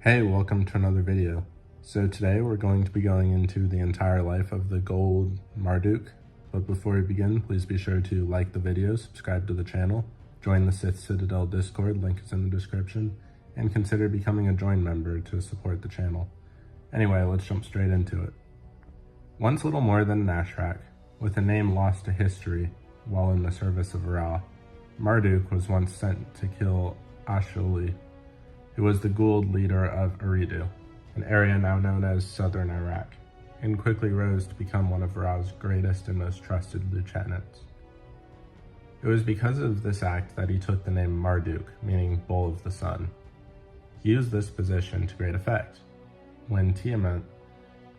Hey, welcome to another video. So today we're going to be going into the entire life of the gold MARDUK. But before we begin, please be sure to like the video, subscribe to the channel, join the Sith Citadel Discord, link is in the description, and consider becoming a join member to support the channel. Anyway, let's jump straight into it. Once little more than an ashrak, with a name lost to history while in the service of Ra, MARDUK was once sent to kill Ashuli, who was the GOA'ULD leader of Eridu, an area now known as southern Iraq, and quickly rose to become one of Ra's greatest and most trusted lieutenants. It was because of this act that he took the name MARDUK, meaning Bull of the Sun. He used this position to great effect when Tiamat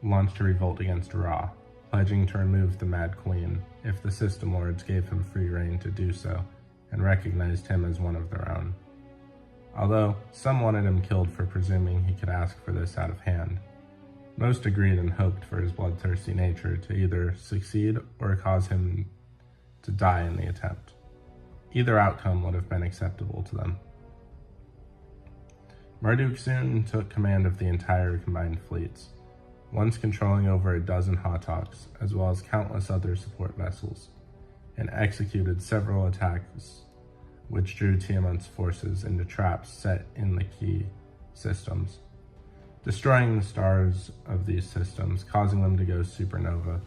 launched a revolt against Ra, pledging to remove the Mad Queen if the System Lords gave him free reign to do so and recognized him as one of their own. Although some wanted him killed for presuming he could ask for this out of hand, most agreed and hoped for his bloodthirsty nature to either succeed or cause him to die in the attempt. Either outcome would have been acceptable to them. MARDUK soon took command of the entire combined fleets, once controlling over a dozen Hawtalks, as well as countless other support vessels, and executed several attacks which drew Tiamat's forces into traps set in the key systems, destroying the stars of these systems, causing them to go supernova.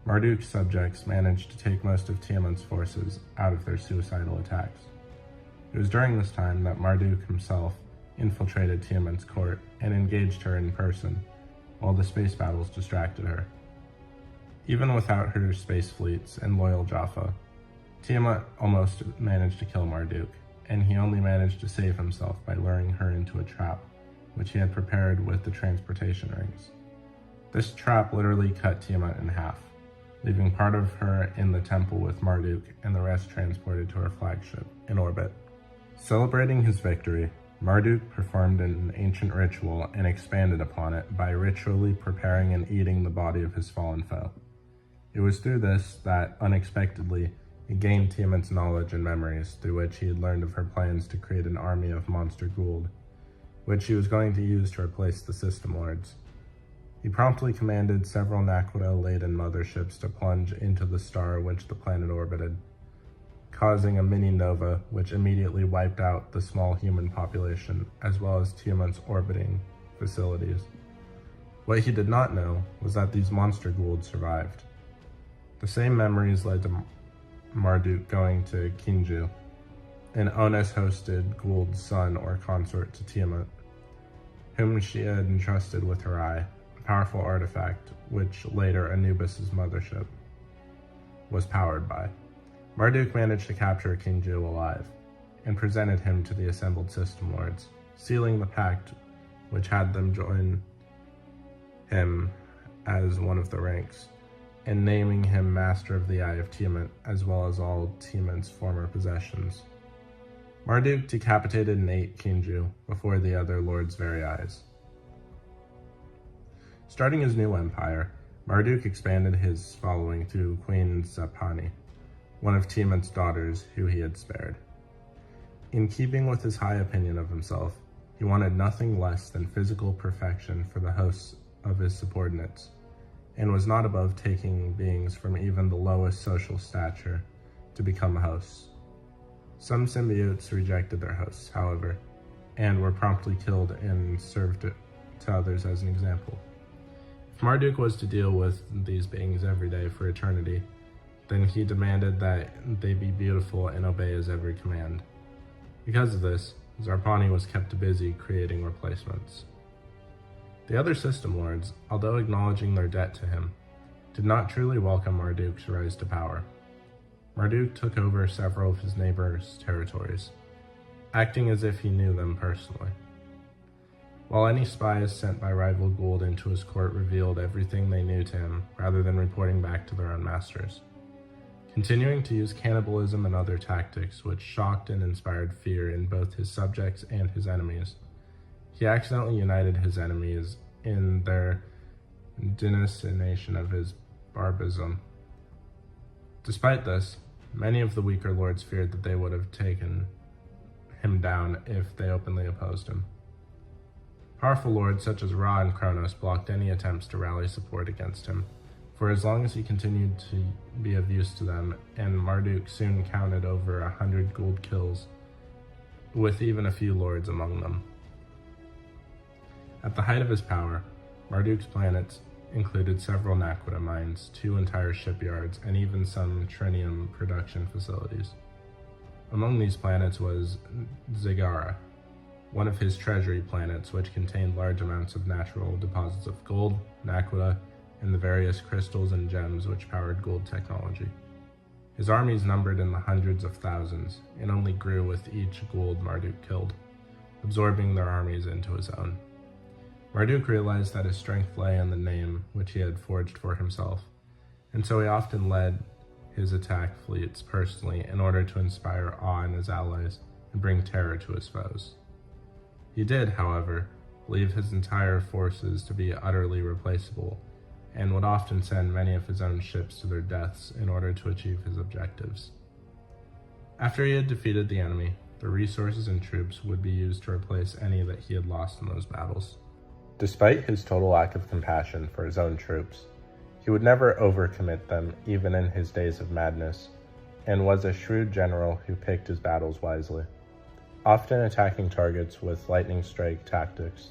MARDUK's subjects managed to take most of Tiamat's forces out of their suicidal attacks. It was during this time that MARDUK himself infiltrated Tiamat's court and engaged her in person, while the space battles distracted her. Even without her space fleets and loyal Jaffa, Tiamat almost managed to kill MARDUK, and he only managed to save himself by luring her into a trap, which he had prepared with the transportation rings. This trap literally cut Tiamat in half, leaving part of her in the temple with MARDUK and the rest transported to her flagship in orbit. Celebrating his victory, MARDUK performed an ancient ritual and expanded upon it by ritually preparing and eating the body of his fallen foe. It was through this that, unexpectedly, he gained Tiamat's knowledge and memories, through which he had learned of her plans to create an army of monster Goa'uld, which he was going to use to replace the System Lords. He promptly commanded several Naquadah-laden motherships to plunge into the star which the planet orbited, causing a mini-nova which immediately wiped out the small human population, as well as Tiamat's orbiting facilities. What he did not know was that these monster Goa'uld survived. The same memories led to MARDUK going to Kinju, an Onus-hosted Goa'uld's son or consort to Tiamat, whom she had entrusted with her eye, a powerful artifact which later Anubis' mothership was powered by. MARDUK managed to capture Kinju alive, and presented him to the assembled System Lords, sealing the pact which had them join him as one of the ranks, and naming him Master of the Eye of Tiamat, as well as all Tiamat's former possessions. MARDUK decapitated and ate Kinju before the other lords' very eyes. Starting his new empire, MARDUK expanded his following through Queen Zapani, one of Tiamat's daughters who he had spared. In keeping with his high opinion of himself, he wanted nothing less than physical perfection for the hosts of his subordinates, and was not above taking beings from even the lowest social stature to become hosts. Some symbiotes rejected their hosts, however, and were promptly killed and served to others as an example. If MARDUK was to deal with these beings every day for eternity, then he demanded that they be beautiful and obey his every command. Because of this, Zarpani was kept busy creating replacements. The other System Lords, although acknowledging their debt to him, did not truly welcome MARDUK's rise to power. MARDUK took over several of his neighbors' territories, acting as if he knew them personally. While any spies sent by rival Goa'uld into his court revealed everything they knew to him, rather than reporting back to their own masters. Continuing to use cannibalism and other tactics which shocked and inspired fear in both his subjects and his enemies, he accidentally united his enemies in their denunciation of his barbarism. Despite this, many of the weaker lords feared that they would have taken him down if they openly opposed him. Powerful lords such as Ra and Kronos blocked any attempts to rally support against him, for as long as he continued to be of use to them, and Marduk soon counted over 100 Goa'uld kills, with even a few lords among them. At the height of his power, Marduk's planets included several naquadah mines, 2 entire shipyards, and even some trinium production facilities. Among these planets was Zagara, one of his treasury planets, which contained large amounts of natural deposits of gold, naquadah, and the various crystals and gems which powered Goa'uld technology. His armies numbered in the hundreds of thousands, and only grew with each Goa'uld Marduk killed, absorbing their armies into his own. Marduk realized that his strength lay in the name which he had forged for himself, and so he often led his attack fleets personally in order to inspire awe in his allies and bring terror to his foes. He did, however, believe his entire forces to be utterly replaceable, and would often send many of his own ships to their deaths in order to achieve his objectives. After he had defeated the enemy, the resources and troops would be used to replace any that he had lost in those battles. Despite his total lack of compassion for his own troops, he would never overcommit them even in his days of madness, and was a shrewd general who picked his battles wisely, often attacking targets with lightning strike tactics,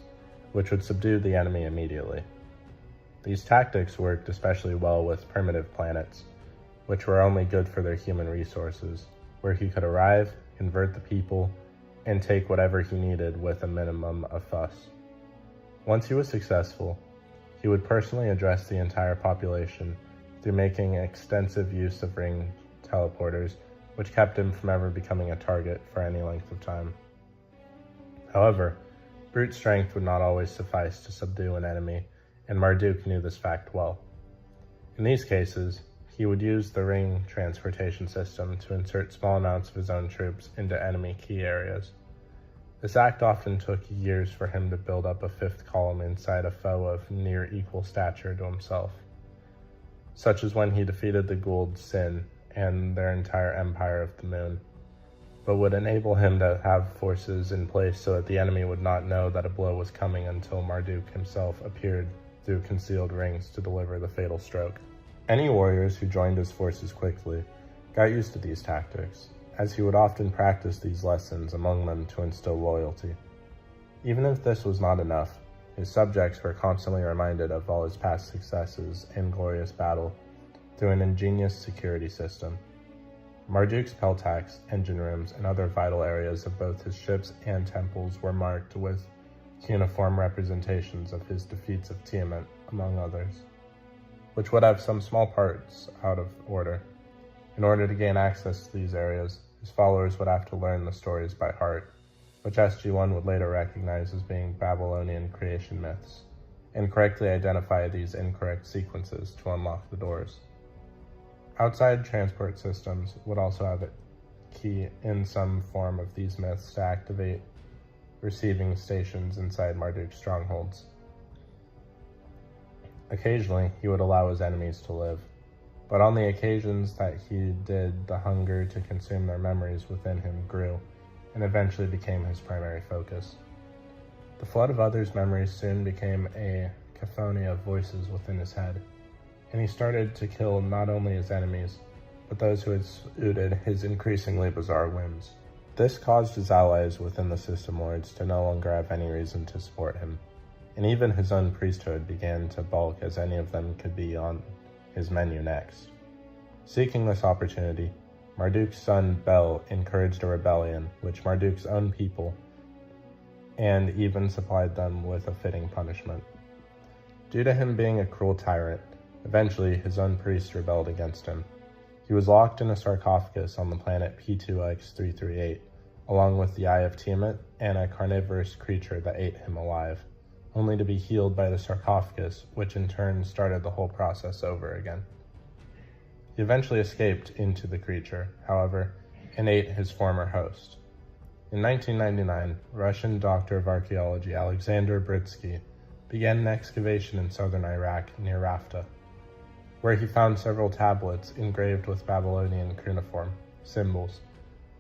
which would subdue the enemy immediately. These tactics worked especially well with primitive planets, which were only good for their human resources, where he could arrive, convert the people, and take whatever he needed with a minimum of fuss. Once he was successful, he would personally address the entire population through making extensive use of ring teleporters, which kept him from ever becoming a target for any length of time. However, brute strength would not always suffice to subdue an enemy, and Marduk knew this fact well. In these cases, he would use the ring transportation system to insert small amounts of his own troops into enemy key areas. This act often took years for him to build up a 5th column inside a foe of near equal stature to himself, such as when he defeated the Goa'uld Sin and their entire empire of the moon, but would enable him to have forces in place so that the enemy would not know that a blow was coming until Marduk himself appeared through concealed rings to deliver the fatal stroke. Any warriors who joined his forces quickly got used to these tactics, as he would often practice these lessons among them to instill loyalty. Even if this was not enough, his subjects were constantly reminded of all his past successes in glorious battle through an ingenious security system. Marduk's peltax, engine rooms, and other vital areas of both his ships and temples were marked with cuneiform representations of his defeats of Tiamat, among others, which would have some small parts out of order. In order to gain access to these areas, his followers would have to learn the stories by heart, which SG1 would later recognize as being Babylonian creation myths, and correctly identify these incorrect sequences to unlock the doors. Outside transport systems would also have a key in some form of these myths to activate receiving stations inside Marduk's strongholds. Occasionally, he would allow his enemies to live, but on the occasions that he did, the hunger to consume their memories within him grew, and eventually became his primary focus. The flood of others' memories soon became a cacophony of voices within his head, and he started to kill not only his enemies, but those who had suited his increasingly bizarre whims. This caused his allies within the System Lords to no longer have any reason to support him, and even his own priesthood began to balk as any of them could be on his menu next. Seeking this opportunity, Marduk's son Bel encouraged a rebellion, which Marduk's own people, and even supplied them with a fitting punishment. Due to him being a cruel tyrant, eventually his own priests rebelled against him. He was locked in a sarcophagus on the planet P2X338, along with the Eye of Tiamat and a carnivorous creature that ate him alive, only to be healed by the sarcophagus, which in turn started the whole process over again. He eventually escaped into the creature, however, and ate his former host. In 1999, Russian doctor of archaeology Alexander Britsky began an excavation in southern Iraq near Rafta, where he found several tablets engraved with Babylonian cuneiform symbols,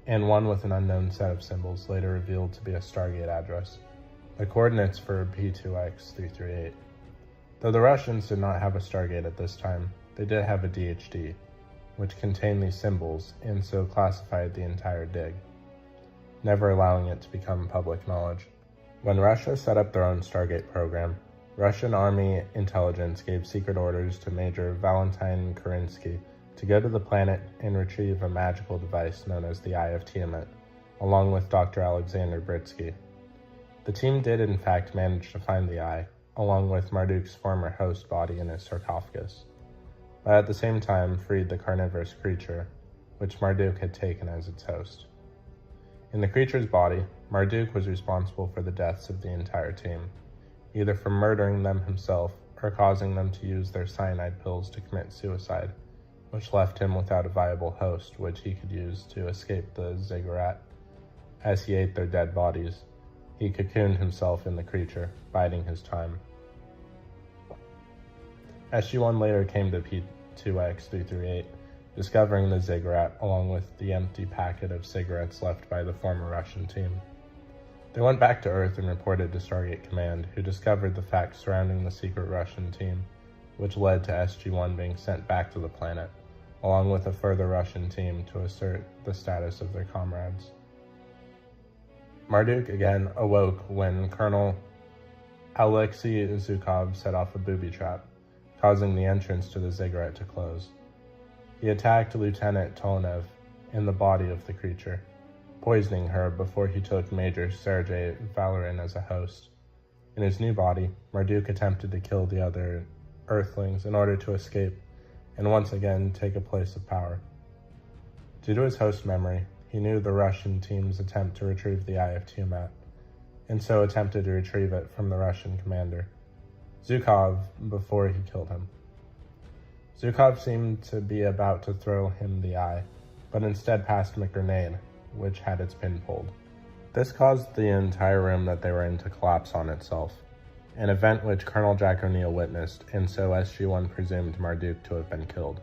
and one with an unknown set of symbols later revealed to be a Stargate address. the coordinates for P2X338. Though the Russians did not have a Stargate at this time, they did have a DHD, which contained these symbols and so classified the entire dig, never allowing it to become public knowledge. When Russia set up their own Stargate program, Russian Army intelligence gave secret orders to Major Valentin Kerensky to go to the planet and retrieve a magical device known as the Eye of Tiamat, along with Dr. Alexander Britsky. The team did in fact manage to find the eye, along with Marduk's former host body in his sarcophagus, but at the same time freed the carnivorous creature, which Marduk had taken as its host. In the creature's body, Marduk was responsible for the deaths of the entire team, either for murdering them himself or causing them to use their cyanide pills to commit suicide, which left him without a viable host which he could use to escape the ziggurat. As he ate their dead bodies, he cocooned himself in the creature, biding his time. SG1 later came to P2X338, discovering the ziggurat along with the empty packet of cigarettes left by the former Russian team. They went back to Earth and reported to Stargate Command, who discovered the facts surrounding the secret Russian team, which led to SG1 being sent back to the planet, along with a further Russian team to assert the status of their comrades. Marduk again awoke when Colonel Alexei Zhukov set off a booby trap, causing the entrance to the ziggurat to close. He attacked Lieutenant Tolnev in the body of the creature, poisoning her before he took Major Sergei Valerin as a host. In his new body, Marduk attempted to kill the other Earthlings in order to escape and once again take a place of power. Due to his host memory, he knew the Russian team's attempt to retrieve the Eye of Tiamat, and so attempted to retrieve it from the Russian commander, Zhukov, before he killed him. Zhukov seemed to be about to throw him the eye, but instead passed him a grenade, which had its pin pulled. This caused the entire room that they were in to collapse on itself, an event which Colonel Jack O'Neill witnessed, and so SG1 presumed Marduk to have been killed.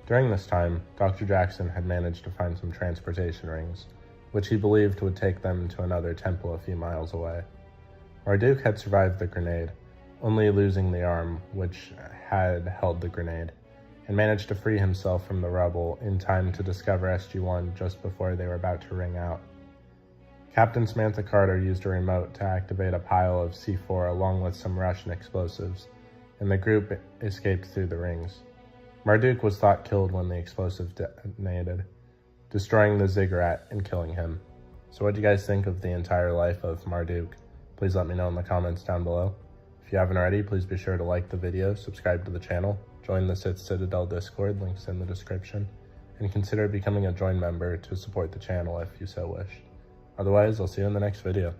During this time, Dr. Jackson had managed to find some transportation rings, which he believed would take them to another temple a few miles away. Marduk had survived the grenade, only losing the arm which had held the grenade, and managed to free himself from the rubble in time to discover SG1 just before they were about to ring out. Captain Samantha Carter used a remote to activate a pile of C4 along with some Russian explosives, and the group escaped through the rings. Marduk was thought killed when the explosive detonated, destroying the ziggurat and killing him. So what do you guys think of the entire life of Marduk? Please let me know in the comments down below. If you haven't already, please be sure to like the video, subscribe to the channel, join the Sith Citadel Discord, links in the description, and consider becoming a join member to support the channel if you so wish. Otherwise, I'll see you in the next video.